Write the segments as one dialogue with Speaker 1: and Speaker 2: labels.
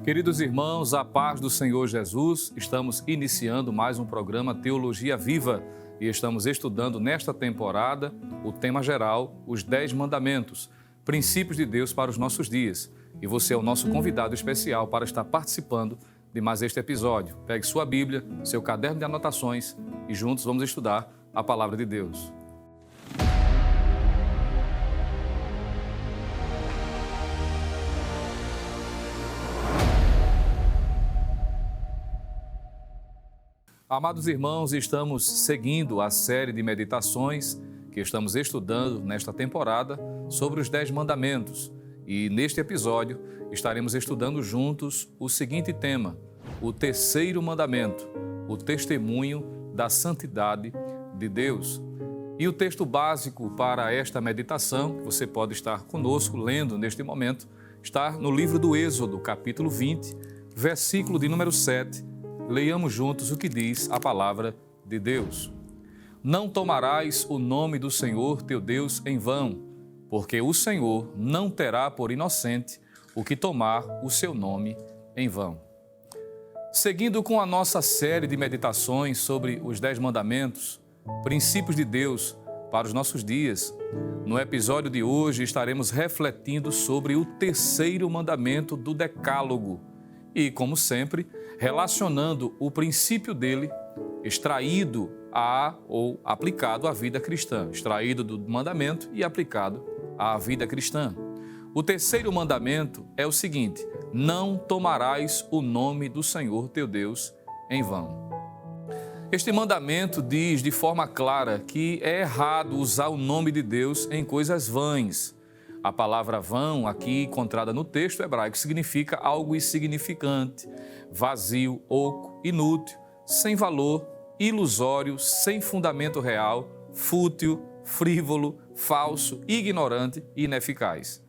Speaker 1: Queridos irmãos, a paz do Senhor Jesus, estamos iniciando mais um programa Teologia Viva e estamos estudando nesta temporada o tema geral, os 10 mandamentos, princípios de Deus para os nossos dias. E você é o nosso convidado especial para estar participando de mais este episódio. Pegue sua Bíblia, seu caderno de anotações e juntos vamos estudar a Palavra de Deus. Amados irmãos, estamos seguindo a série de meditações que estamos estudando nesta temporada sobre os 10 mandamentos. E neste episódio estaremos estudando juntos o seguinte tema, o terceiro mandamento, o testemunho da santidade de Deus. E o texto básico para esta meditação, que você pode estar conosco lendo neste momento, está no livro do Êxodo, capítulo 20, versículo de número 7. Leiamos juntos o que diz a palavra de Deus. Não tomarás o nome do Senhor teu Deus em vão, porque o Senhor não terá por inocente o que tomar o seu nome em vão. Seguindo com a nossa série de meditações sobre os 10 mandamentos, princípios de Deus para os nossos dias, no episódio de hoje estaremos refletindo sobre o terceiro mandamento do Decálogo e, como sempre, relacionando o princípio dele, extraído ou aplicado à vida cristã, extraído do mandamento e aplicado à vida cristã. O terceiro mandamento é o seguinte: não tomarás o nome do Senhor teu Deus em vão. Este mandamento diz de forma clara que é errado usar o nome de Deus em coisas vãs. A palavra vão, aqui encontrada no texto hebraico, significa algo insignificante, vazio, oco, inútil, sem valor, ilusório, sem fundamento real, fútil, frívolo, falso, ignorante e ineficaz.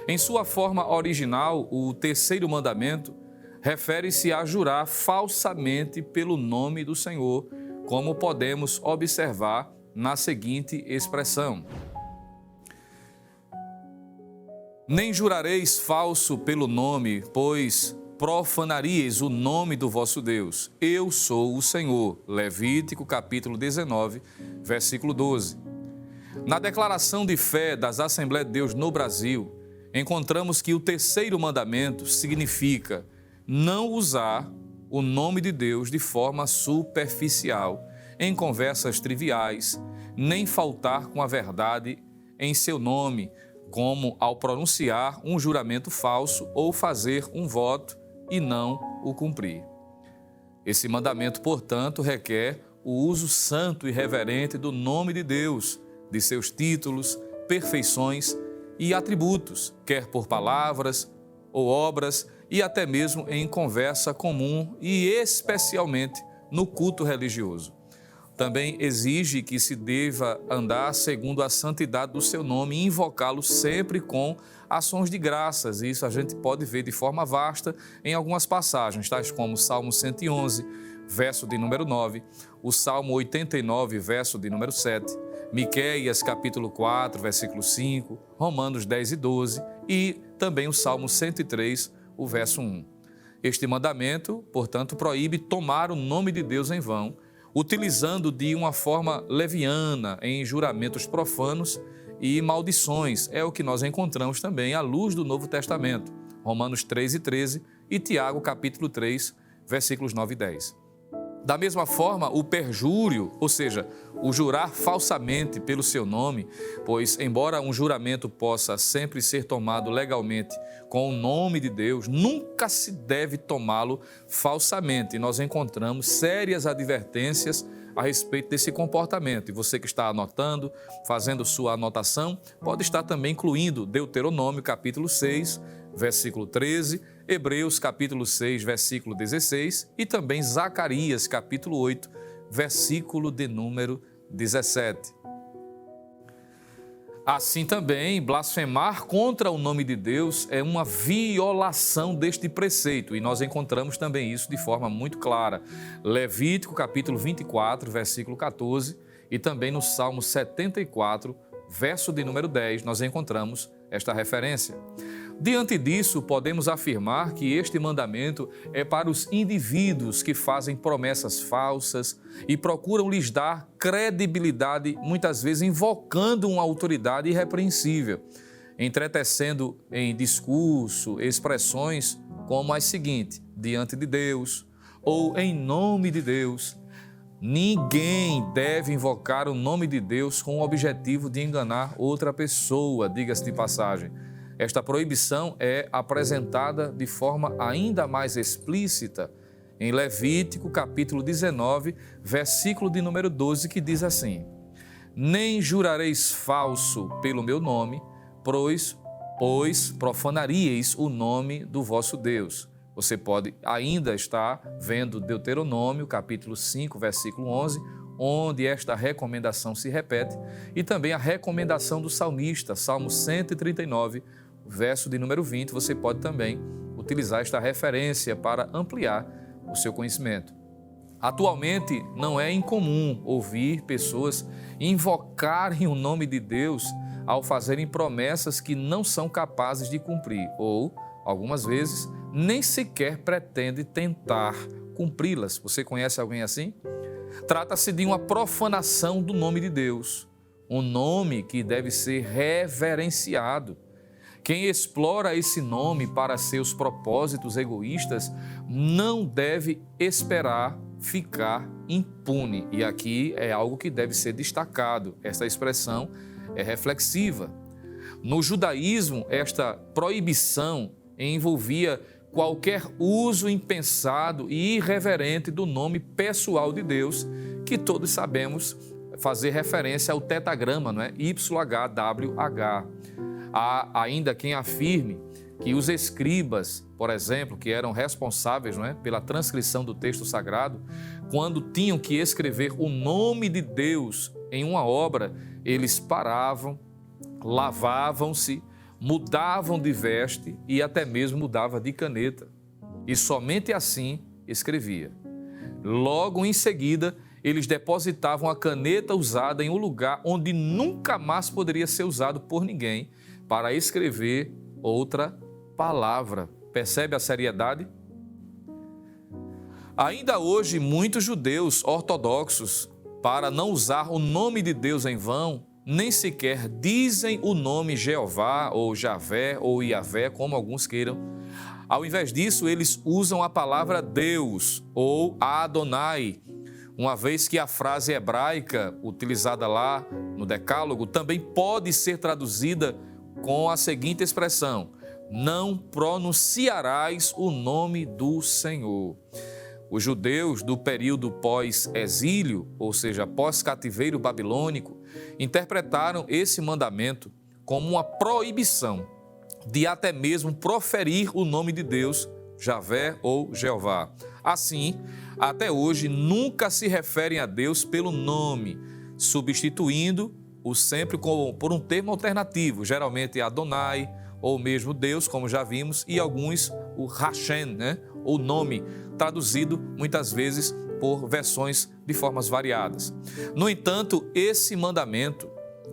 Speaker 1: Em sua forma original, o terceiro mandamento refere-se a jurar falsamente pelo nome do Senhor, como podemos observar na seguinte expressão: nem jurareis falso pelo nome, pois profanaríeis o nome do vosso Deus. Eu sou o Senhor. Levítico, capítulo 19, versículo 12. Na declaração de fé das Assembleias de Deus no Brasil, encontramos que o terceiro mandamento significa não usar o nome de Deus de forma superficial, em conversas triviais, nem faltar com a verdade em seu nome, como ao pronunciar um juramento falso ou fazer um voto e não o cumprir. Esse mandamento, portanto, requer o uso santo e reverente do nome de Deus, de seus títulos, perfeições e atributos, quer por palavras ou obras e até mesmo em conversa comum e especialmente no culto religioso. Também exige que se deva andar segundo a santidade do seu nome e invocá-lo sempre com ações de graças. Isso a gente pode ver de forma vasta em algumas passagens, tais como o Salmo 111, verso de número 9, o Salmo 89, verso de número 7, Miqueias, capítulo 4, versículo 5, Romanos 10 e 12 e também o Salmo 103, o verso 1. Este mandamento, portanto, proíbe tomar o nome de Deus em vão, utilizando de uma forma leviana em juramentos profanos e maldições. É o que nós encontramos também à luz do Novo Testamento, Romanos 3 e 13 e Tiago, capítulo 3, versículos 9 e 10. Da mesma forma, o perjúrio, ou seja, o jurar falsamente pelo seu nome, pois embora um juramento possa sempre ser tomado legalmente com o nome de Deus, nunca se deve tomá-lo falsamente. E nós encontramos sérias advertências a respeito desse comportamento. E você que está anotando, fazendo sua anotação, pode estar também incluindo Deuteronômio, capítulo 6, versículo 13, Hebreus, capítulo 6, versículo 16 e também Zacarias, capítulo 8, versículo de número 17. Assim também, blasfemar contra o nome de Deus é uma violação deste preceito e nós encontramos também isso de forma muito clara. Levítico, capítulo 24, versículo 14 e também no Salmo 74, verso de número 10, nós encontramos esta referência. Diante disso, podemos afirmar que este mandamento é para os indivíduos que fazem promessas falsas e procuram lhes dar credibilidade, muitas vezes invocando uma autoridade irrepreensível, entretecendo em discurso expressões como as seguintes: diante de Deus ou em nome de Deus. Ninguém deve invocar o nome de Deus com o objetivo de enganar outra pessoa, diga-se de passagem. Esta proibição é apresentada de forma ainda mais explícita em Levítico, capítulo 19, versículo de número 12, que diz assim: nem jurareis falso pelo meu nome, pois profanaríeis o nome do vosso Deus. Você pode ainda estar vendo Deuteronômio, capítulo 5, versículo 11, onde esta recomendação se repete, e também a recomendação do salmista, Salmo 139, verso de número 20, você pode também utilizar esta referência para ampliar o seu conhecimento. Atualmente, não é incomum ouvir pessoas invocarem o nome de Deus ao fazerem promessas que não são capazes de cumprir, ou, algumas vezes, nem sequer pretendem tentar cumpri-las. Você conhece alguém assim? Trata-se de uma profanação do nome de Deus, um nome que deve ser reverenciado. Quem explora esse nome para seus propósitos egoístas não deve esperar ficar impune. E aqui é algo que deve ser destacado. Esta expressão é reflexiva. No judaísmo, esta proibição envolvia qualquer uso impensado e irreverente do nome pessoal de Deus, que todos sabemos fazer referência ao tetagrama, não é? YHWH. Há ainda quem afirme que os escribas, por exemplo, que eram responsáveis, não é, pela transcrição do texto sagrado, quando tinham que escrever o nome de Deus em uma obra, eles paravam, lavavam-se, mudavam de veste e até mesmo mudava de caneta. E somente assim escrevia. Logo em seguida, eles depositavam a caneta usada em um lugar onde nunca mais poderia ser usado por ninguém para escrever outra palavra. Percebe a seriedade? Ainda hoje, muitos judeus ortodoxos, para não usar o nome de Deus em vão, nem sequer dizem o nome Jeová ou Javé ou Iavé, como alguns queiram. Ao invés disso, eles usam a palavra Deus ou Adonai, uma vez que a frase hebraica utilizada lá no Decálogo também pode ser traduzida com a seguinte expressão: não pronunciarás o nome do Senhor. Os judeus do período pós-exílio, ou seja, pós-cativeiro babilônico, interpretaram esse mandamento como uma proibição de até mesmo proferir o nome de Deus, Javé ou Jeová. Assim, até hoje, nunca se referem a Deus pelo nome, substituindo-o sempre por um termo alternativo, geralmente Adonai, ou mesmo Deus, como já vimos, e alguns o Hashem, né? O nome, traduzido muitas vezes por versões de formas variadas. No entanto, esse mandamento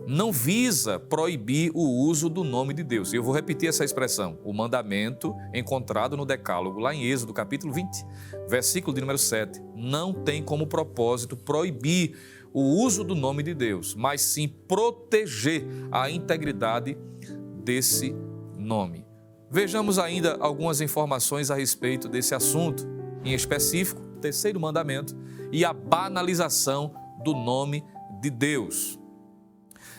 Speaker 1: não visa proibir o uso do nome de Deus. E eu vou repetir essa expressão. O mandamento encontrado no Decálogo, lá em Êxodo, capítulo 20, versículo de número 7, não tem como propósito proibir o uso do nome de Deus, mas sim proteger a integridade desse nome. Vejamos ainda algumas informações a respeito desse assunto, em específico, o terceiro mandamento e a banalização do nome de Deus.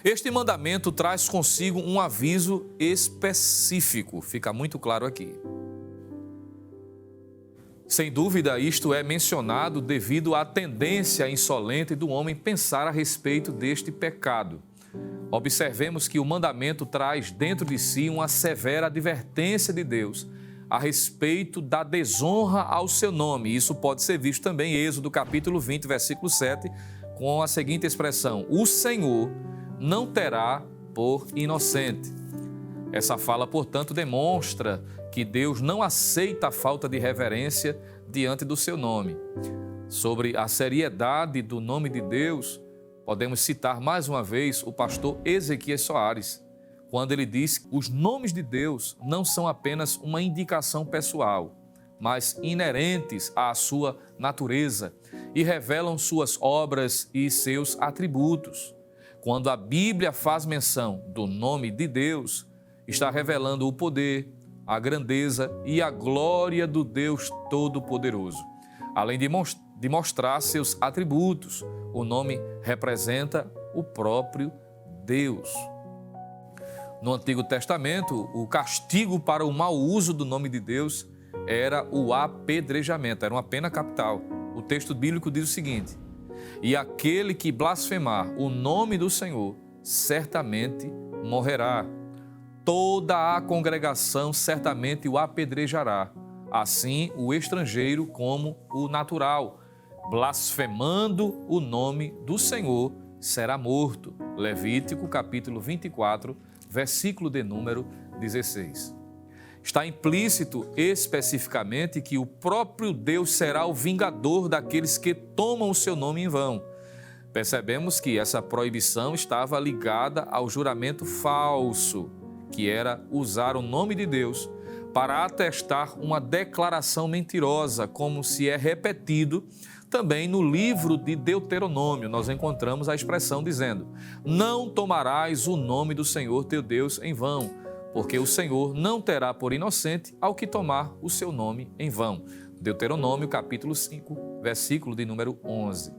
Speaker 1: Este mandamento traz consigo um aviso específico, fica muito claro aqui. Sem dúvida, isto é mencionado devido à tendência insolente do homem pensar a respeito deste pecado. Observemos que o mandamento traz dentro de si uma severa advertência de Deus a respeito da desonra ao seu nome. Isso pode ser visto também em Êxodo capítulo 20, versículo 7, com a seguinte expressão: o Senhor não terá por inocente. Essa fala, portanto, demonstra que Deus não aceita a falta de reverência diante do seu nome. Sobre a seriedade do nome de Deus, podemos citar mais uma vez o pastor Ezequias Soares, quando ele diz que os nomes de Deus não são apenas uma indicação pessoal, mas inerentes à sua natureza e revelam suas obras e seus atributos. Quando a Bíblia faz menção do nome de Deus, está revelando o poder, a grandeza e a glória do Deus Todo-Poderoso. Além de mostrar seus atributos, o nome representa o próprio Deus. No Antigo Testamento, o castigo para o mau uso do nome de Deus era o apedrejamento, era uma pena capital. O texto bíblico diz o seguinte: e aquele que blasfemar o nome do Senhor certamente morrerá. Toda a congregação certamente o apedrejará, assim o estrangeiro como o natural. Blasfemando o nome do Senhor será morto. Levítico capítulo 24, versículo de número 16. Está implícito especificamente que o próprio Deus será o vingador daqueles que tomam o seu nome em vão. Percebemos que essa proibição estava ligada ao juramento falso, que era usar o nome de Deus para atestar uma declaração mentirosa, como se é repetido também no livro de Deuteronômio. Nós encontramos a expressão dizendo: não tomarás o nome do Senhor teu Deus em vão, porque o Senhor não terá por inocente ao que tomar o seu nome em vão. Deuteronômio capítulo 5, versículo de número 11.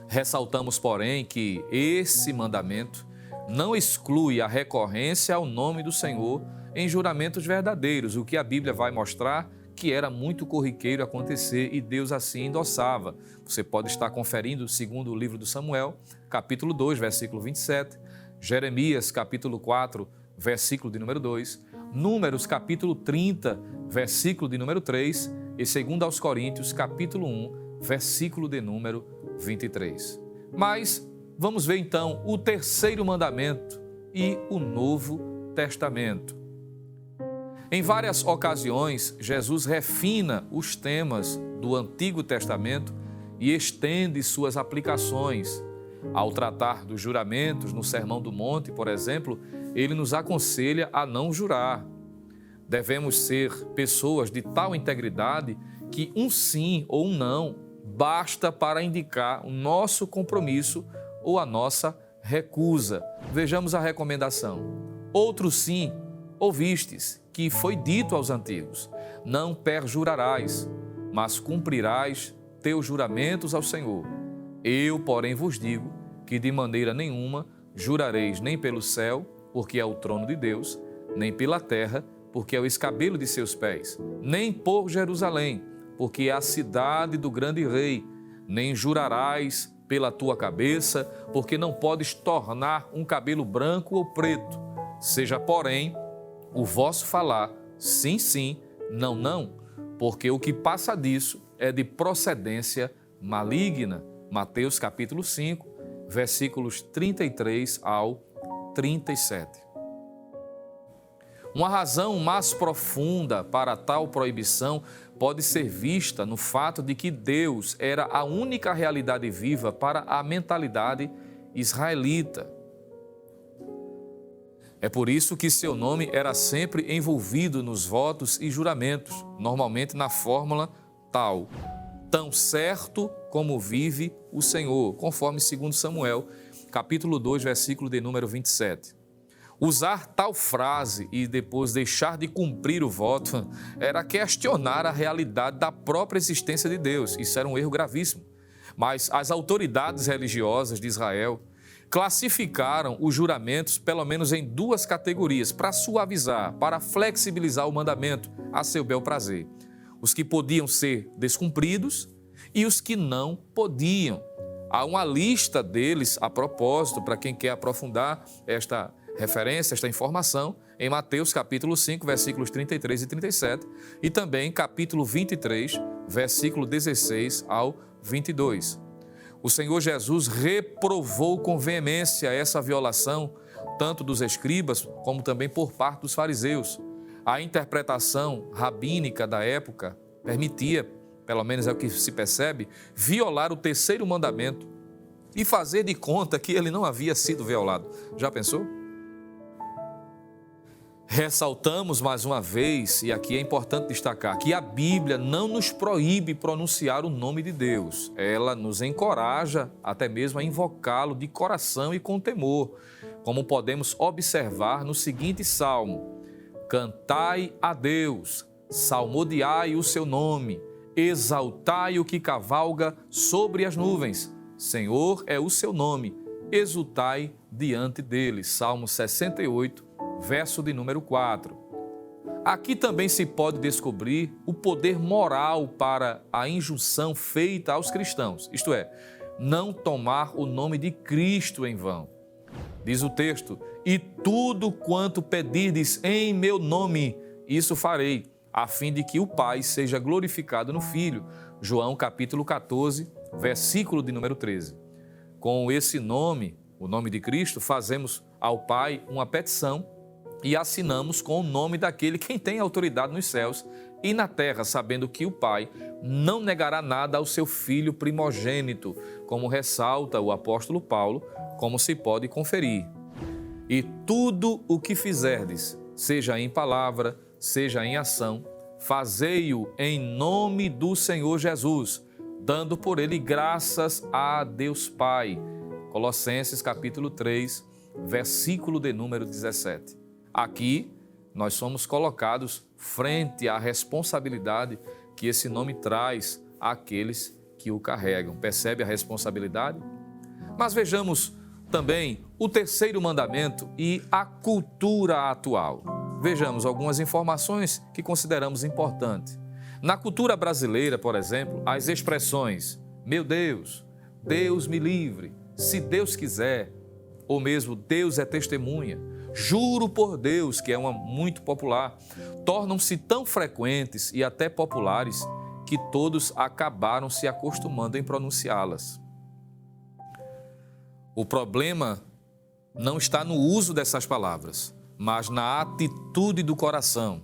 Speaker 1: Ressaltamos, porém, que esse mandamento não exclui a recorrência ao nome do Senhor em juramentos verdadeiros, o que a Bíblia vai mostrar que era muito corriqueiro acontecer e Deus assim endossava. Você pode estar conferindo segundo o livro do Samuel, capítulo 2, versículo 27, Jeremias, capítulo 4, versículo de número 2, Números, capítulo 30, versículo de número 3 e 2 aos Coríntios, capítulo 1, versículo de número 23. Mas vamos ver então o terceiro mandamento e o Novo Testamento. Em várias ocasiões, Jesus refina os temas do Antigo Testamento e estende suas aplicações. Ao tratar dos juramentos no Sermão do Monte, por exemplo, ele nos aconselha a não jurar. Devemos ser pessoas de tal integridade que um sim ou um não basta para indicar o nosso compromisso ou a nossa recusa. Vejamos a recomendação. Outro sim, ouvistes, que foi dito aos antigos: não perjurarás, mas cumprirás teus juramentos ao Senhor. Eu, porém, vos digo que de maneira nenhuma jurareis nem pelo céu, porque é o trono de Deus, nem pela terra, porque é o escabelo de seus pés, nem por Jerusalém, porque é a cidade do grande rei, nem jurarás pela tua cabeça, porque não podes tornar um cabelo branco ou preto. Seja, porém, o vosso falar sim, sim, não, não, porque o que passa disso é de procedência maligna. Mateus capítulo 5, versículos 33 ao 37. Uma razão mais profunda para tal proibição pode ser vista no fato de que Deus era a única realidade viva para a mentalidade israelita. É por isso que seu nome era sempre envolvido nos votos e juramentos, normalmente na fórmula tal: tão certo como vive o Senhor, conforme 2 Samuel, capítulo 2, versículo de número 27. Usar tal frase e depois deixar de cumprir o voto era questionar a realidade da própria existência de Deus. Isso era um erro gravíssimo. Mas as autoridades religiosas de Israel classificaram os juramentos pelo menos em duas categorias, para suavizar, para flexibilizar o mandamento a seu bel prazer. Os que podiam ser descumpridos e os que não podiam. Há uma lista deles a propósito, para quem quer aprofundar esta referência, esta informação, em Mateus capítulo 5, versículos 33 e 37, e também capítulo 23, versículo 16 ao 22. O Senhor Jesus reprovou com veemência essa violação, tanto dos escribas como também por parte dos fariseus. A interpretação rabínica da época permitia, pelo menos é o que se percebe, violar o terceiro mandamento e fazer de conta que ele não havia sido violado. Já pensou? Ressaltamos mais uma vez, e aqui é importante destacar, que a Bíblia não nos proíbe pronunciar o nome de Deus. Ela nos encoraja até mesmo a invocá-lo de coração e com temor, como podemos observar no seguinte salmo: cantai a Deus, salmodiai o seu nome, exaltai o que cavalga sobre as nuvens. Senhor é o seu nome, exultai diante dele. Salmo 68, verso de número 4. Aqui também se pode descobrir o poder moral para a injunção feita aos cristãos, isto é, não tomar o nome de Cristo em vão. Diz o texto: e tudo quanto pedirdes em meu nome, isso farei, a fim de que o Pai seja glorificado no Filho. João capítulo 14, versículo de número 13. Com esse nome, o nome de Cristo, fazemos ao Pai uma petição e assinamos com o nome daquele quem tem autoridade nos céus e na terra, sabendo que o Pai não negará nada ao seu Filho primogênito, como ressalta o apóstolo Paulo, como se pode conferir. E tudo o que fizerdes, seja em palavra, seja em ação, fazei-o em nome do Senhor Jesus, dando por ele graças a Deus Pai. Colossenses capítulo 3, versículo de número 17. Aqui, nós somos colocados frente à responsabilidade que esse nome traz àqueles que o carregam. Percebe a responsabilidade? Mas vejamos também o terceiro mandamento e a cultura atual. Vejamos algumas informações que consideramos importantes. Na cultura brasileira, por exemplo, as expressões meu Deus, Deus me livre, se Deus quiser, ou mesmo Deus é testemunha, juro por Deus, que é uma muito popular, tornam-se tão frequentes e até populares que todos acabaram se acostumando em pronunciá-las. O problema não está no uso dessas palavras, mas na atitude do coração.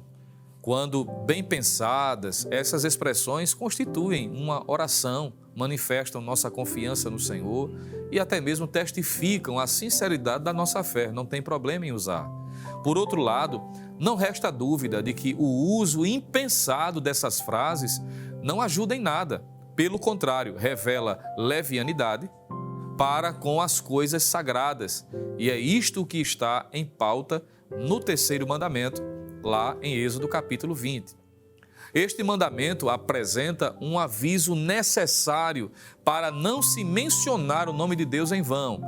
Speaker 1: Quando bem pensadas, essas expressões constituem uma oração, manifestam nossa confiança no Senhor e até mesmo testificam a sinceridade da nossa fé, não tem problema em usar. Por outro lado, não resta dúvida de que o uso impensado dessas frases não ajuda em nada. Pelo contrário, revela levianidade para com as coisas sagradas. E é isto que está em pauta no terceiro mandamento, lá em Êxodo capítulo 20. Este mandamento apresenta um aviso necessário para não se mencionar o nome de Deus em vão.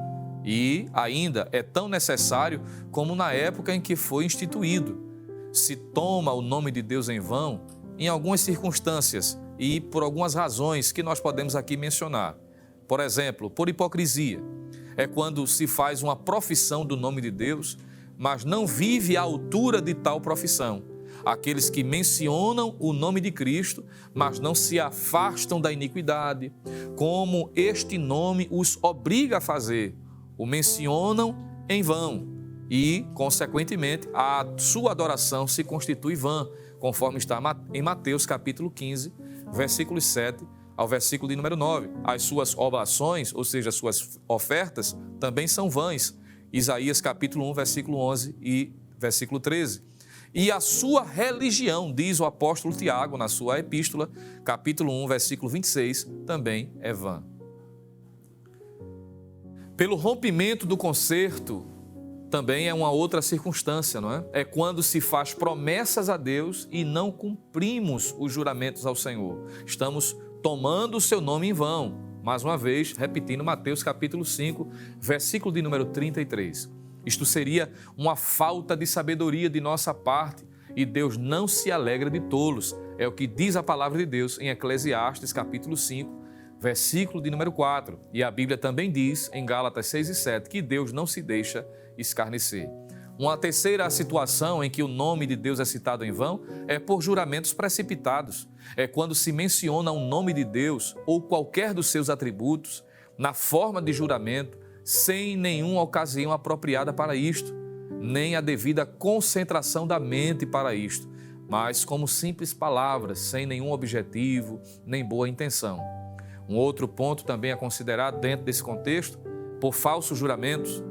Speaker 1: E ainda é tão necessário como na época em que foi instituído. Se toma o nome de Deus em vão em algumas circunstâncias e por algumas razões que nós podemos aqui mencionar. Por exemplo, por hipocrisia. É quando se faz uma profissão do nome de Deus, mas não vive à altura de tal profissão. Aqueles que mencionam o nome de Cristo, mas não se afastam da iniquidade, como este nome os obriga a fazer, o mencionam em vão e, consequentemente, a sua adoração se constitui vã, conforme está em Mateus capítulo 15, versículos 7 ao versículo de número 9. As suas oblações, ou seja, as suas ofertas, também são vãs. Isaías capítulo 1, versículo 11 e versículo 13. E a sua religião, diz o apóstolo Tiago na sua epístola, capítulo 1, versículo 26, também é vã. Pelo rompimento do concerto, também é uma outra circunstância, não é? É quando se faz promessas a Deus e não cumprimos os juramentos ao Senhor. Estamos tomando o seu nome em vão. Mais uma vez, repetindo Mateus capítulo 5, versículo de número 33. Isto seria uma falta de sabedoria de nossa parte e Deus não se alegra de tolos. É o que diz a palavra de Deus em Eclesiastes capítulo 5, versículo de número 4. E a Bíblia também diz em Gálatas 6 e 7 que Deus não se deixa escarnecer. Uma terceira situação em que o nome de Deus é citado em vão é por juramentos precipitados. É quando se menciona o nome de Deus ou qualquer dos seus atributos na forma de juramento, sem nenhuma ocasião apropriada para isto, nem a devida concentração da mente para isto, mas como simples palavras, sem nenhum objetivo, nem boa intenção. Um outro ponto também a considerar dentro desse contexto, por falsos juramentos,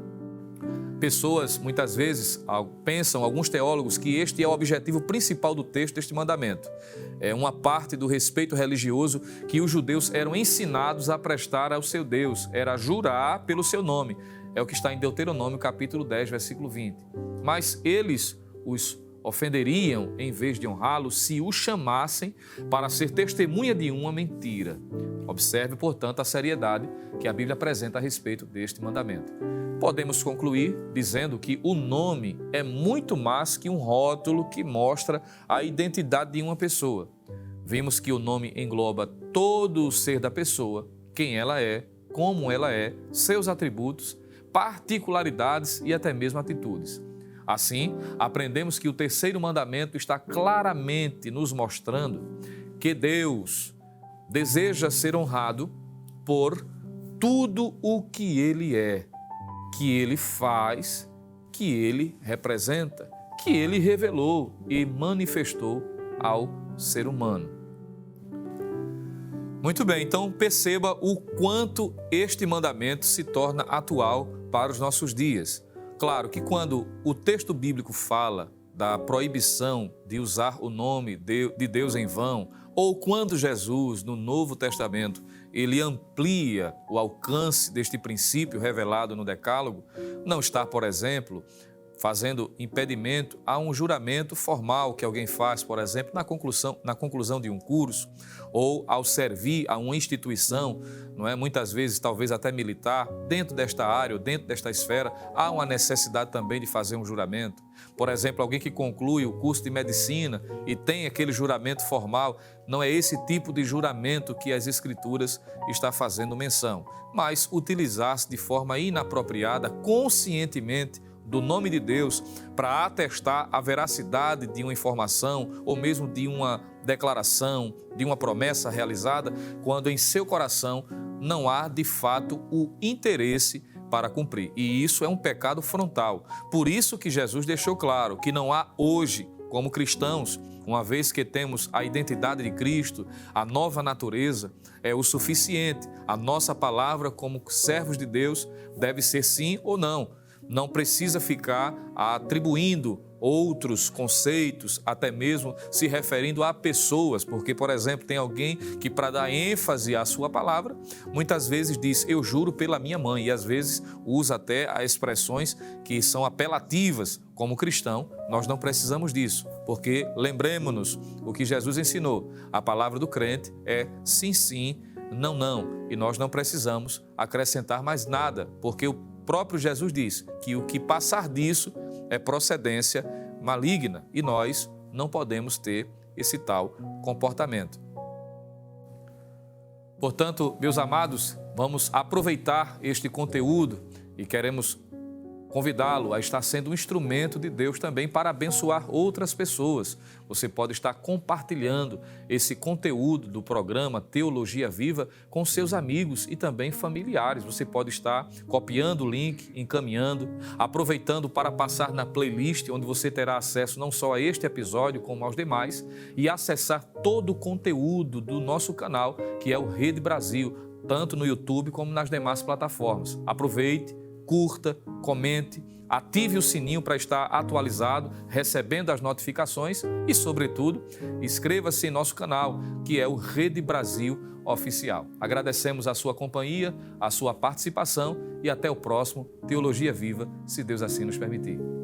Speaker 1: Pessoas, muitas vezes, pensam, alguns teólogos, que este é o objetivo principal do texto deste mandamento. É uma parte do respeito religioso que os judeus eram ensinados a prestar ao seu Deus, era jurar pelo seu nome. É o que está em Deuteronômio, capítulo 10, versículo 20. Mas eles os ofenderiam, em vez de honrá-lo, se o chamassem para ser testemunha de uma mentira. Observe, portanto, a seriedade que a Bíblia apresenta a respeito deste mandamento. Podemos concluir dizendo que o nome é muito mais que um rótulo que mostra a identidade de uma pessoa. Vimos que o nome engloba todo o ser da pessoa, quem ela é, como ela é, seus atributos, particularidades e até mesmo atitudes. Assim, aprendemos que o terceiro mandamento está claramente nos mostrando que Deus deseja ser honrado por tudo o que Ele é, que Ele faz, que Ele representa, que Ele revelou e manifestou ao ser humano. Muito bem, então perceba o quanto este mandamento se torna atual para os nossos dias. Claro que quando o texto bíblico fala da proibição de usar o nome de Deus em vão, ou quando Jesus, no Novo Testamento, ele amplia o alcance deste princípio revelado no Decálogo, não está, por exemplo, fazendo impedimento a um juramento formal que alguém faz, por exemplo, na conclusão de um curso, ou ao servir a uma instituição, não é? Muitas vezes, talvez até militar, dentro desta área ou dentro desta esfera, há uma necessidade também de fazer um juramento. Por exemplo, alguém que conclui o curso de medicina e tem aquele juramento formal, não é esse tipo de juramento que as Escrituras estão fazendo menção, mas utilizar-se de forma inapropriada, conscientemente, do nome de Deus para atestar a veracidade de uma informação ou mesmo de uma declaração, de uma promessa realizada, quando em seu coração não há de fato o interesse para cumprir. E isso é um pecado frontal. Por isso que Jesus deixou claro que não há hoje, como cristãos, uma vez que temos a identidade de Cristo, a nova natureza, é o suficiente. A nossa palavra como servos de Deus deve ser sim ou não. Não precisa ficar atribuindo outros conceitos, até mesmo se referindo a pessoas, porque, por exemplo, tem alguém que, para dar ênfase à sua palavra, muitas vezes diz, eu juro pela minha mãe, e às vezes usa até as expressões que são apelativas. Como cristão, nós não precisamos disso, porque lembremos-nos o que Jesus ensinou, a palavra do crente é sim, sim, não, não, e nós não precisamos acrescentar mais nada, porque o próprio Jesus diz que o que passar disso é procedência maligna e nós não podemos ter esse tal comportamento. Portanto, meus amados, vamos aproveitar este conteúdo e queremos convidá-lo a estar sendo um instrumento de Deus também para abençoar outras pessoas. Você pode estar compartilhando esse conteúdo do programa Teologia Viva com seus amigos e também familiares. Você pode estar copiando o link, encaminhando, aproveitando para passar na playlist, onde você terá acesso não só a este episódio, como aos demais, e acessar todo o conteúdo do nosso canal, que é o Rede Brasil, tanto no YouTube como nas demais plataformas. Aproveite, curta, comente, ative o sininho para estar atualizado, recebendo as notificações e, sobretudo, inscreva-se em nosso canal, que é o Rede Brasil Oficial. Agradecemos a sua companhia, a sua participação e até o próximo Teologia Viva, se Deus assim nos permitir.